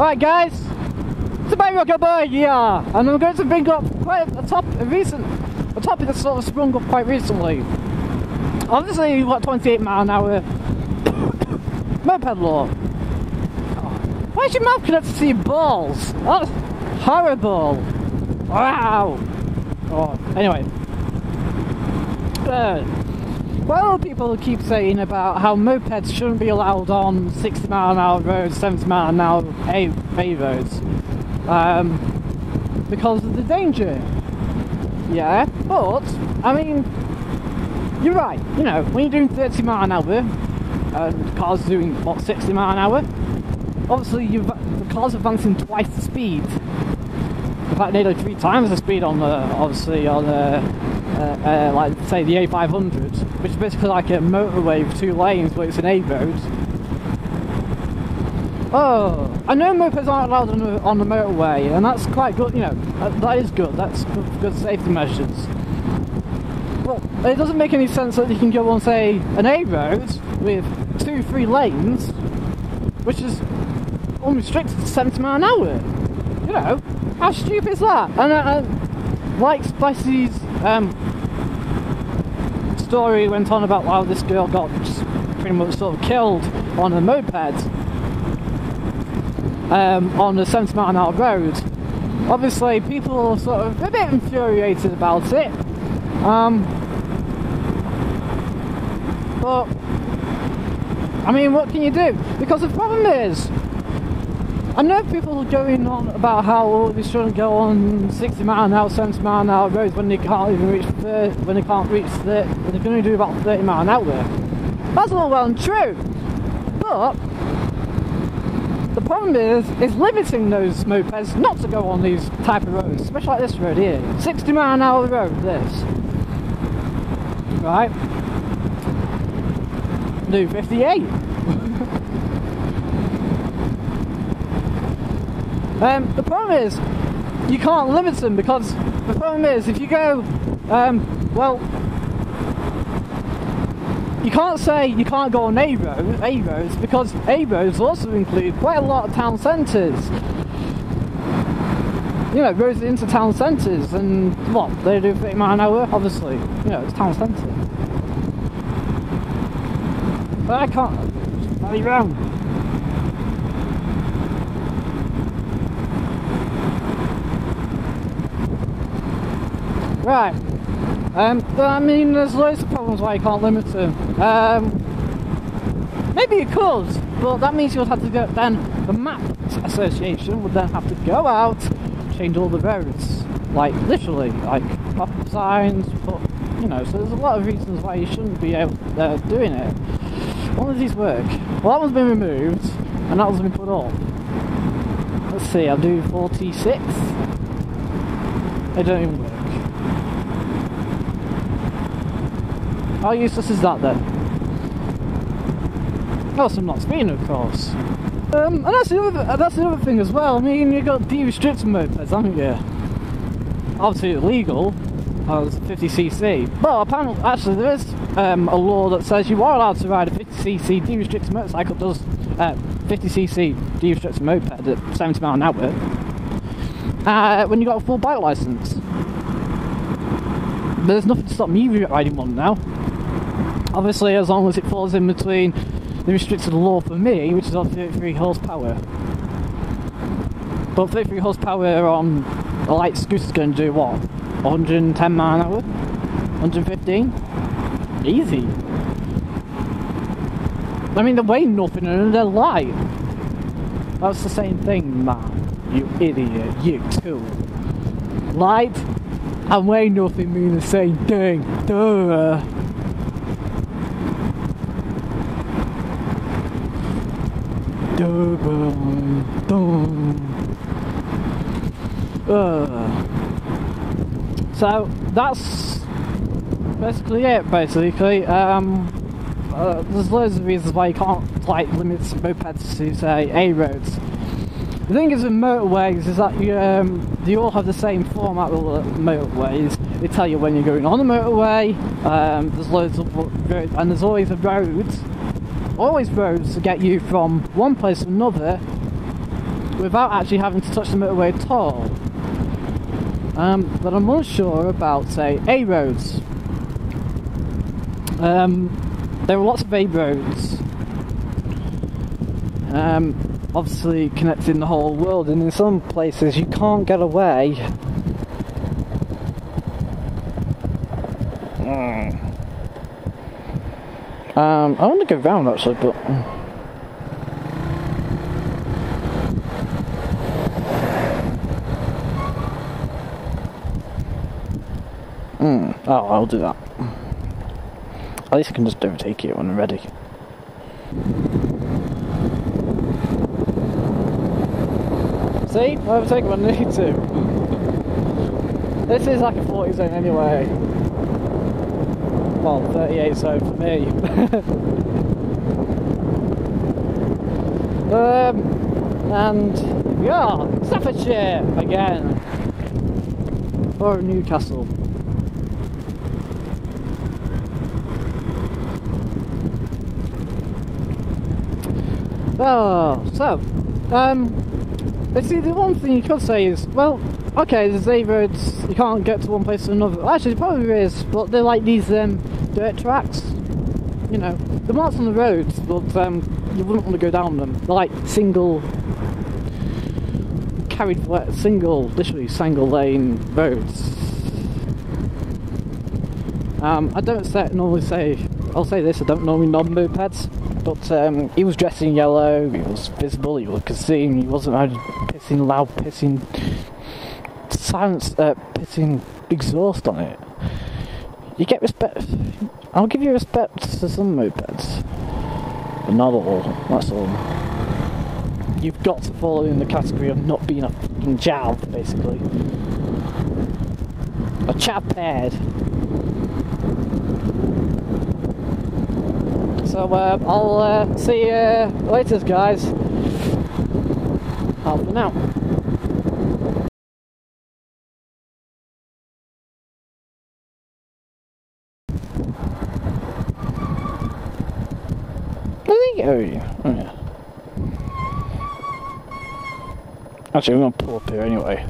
Alright guys, it's about Rocket Boy here, and I'm going to bring up quite a topic that's sort of sprung up quite recently. Obviously you've got 28-mile-an-hour moped law. Why's your mouth connected to your balls? That's horrible. Wow. Oh, anyway. Well, people keep saying about how mopeds shouldn't be allowed on 60-mile-an-hour roads, 70-mile-an-hour A roads, because of the danger. Yeah, but I mean, you're right. You know, when you're doing 30-mile-an-hour, and the car's doing what, 60-mile-an-hour, obviously the car's advancing twice the speed. In fact, nearly 3 times the speed on like say the A500, which is basically like a motorway with 2 lanes, but it's an A road. Oh, I know mopeds aren't allowed on the motorway, and that's quite good. You know, that is good. That's good safety measures. Well, it doesn't make any sense that you can go on, say, an A road with 2-3 lanes, which is unrestricted to 70-mile-an-hour. You know, how stupid is that? And like Spicy's story went on about how this girl got just pretty much sort of killed on a moped on a 70-mile-an-hour road. Obviously, people are sort of a bit infuriated about it. But I mean, what can you do? Because the problem is, I know people are going on about how they shouldn't go on 60-mile-an-hour, 70-mile-an-hour roads when they can't even reach when they can only do about 30-mile-an-hour. That's all well and true, but the problem is limiting those mopeds not to go on these type of roads, especially like this road here, 60-mile-an-hour road. This, right? Do 58. The problem is, you can't limit them, because the problem is, if you go, well, you can't say you can't go on A roads, because A roads also include quite a lot of town centres. You know, roads into town centres, and what, they do 30-mile-an-hour, obviously, you know, it's town centre. But I can't, bloody round. Right, I mean, there's loads of problems why you can't limit them. Maybe you could, but that means you'll have to go, then the map association would then have to go out, change all the roads, like literally, like pop-up signs, but, you know, so there's a lot of reasons why you shouldn't be out there doing it. One of these work. Well, that one's been removed, and that one's been put on. Let's see, I'll do 46. They don't even work. How useless is that then? Oh, some not speeding, of course. And that's the other thing as well. I mean, you've got de-restricted mopeds, haven't you? Obviously illegal, as 50cc. But apparently, actually, there is a law that says you are allowed to ride a 50cc de-restricted motorcycle. Does 50cc de-restricted moped at 70-mile-an-hour when you got a full bike license. But there's nothing to stop me riding one now. Obviously, as long as it falls in between the restricted law for me, which is on 33 horsepower. But 33 horsepower on a light scooter is going to do what? 110 mile an hour? 115? Easy. I mean, they weigh nothing and they're light. That's the same thing, man. You idiot. You too. Light and weigh nothing mean the same thing. Duh. So that's basically it. There's loads of reasons why you can't like limit mopeds to say A roads. The thing is with motorways is that you all have the same format with motorways. They tell you when you're going on the motorway. There's loads of roads, and there's always roads to get you from one place to another without actually having to touch the motorway at all. But I'm unsure about, say, A roads. There are lots of A roads, obviously connecting the whole world, and in some places you can't get away. I want to go round actually, but oh, I'll do that. At least I can just overtake it when I'm ready. See? I'll overtake it when I need to. This is like a 40 zone anyway. Well, 38 zone for me. And we are Staffordshire again. Or Newcastle. Oh, so, see, the one thing you could say is, well, okay, there's A roads, you can't get to one place to another. Actually, it probably is, but they're like these dirt tracks. You know, they're marked on the roads, but you wouldn't want to go down them. They're like literally single lane roads. I don't normally say, I'll say this, I don't normally knob mopeds, but he was dressed in yellow, he was visible, he could see him, he wasn't loud pissing exhaust on it. You get respect. I'll give you respect to some mopeds, but not all, that's all. You've got to fall in the category of not being a fucking jav, basically. A chaphead. So I'll see you later, guys. Out for now. Where's he going? Oh yeah. Actually, I'm gonna pull up here anyway.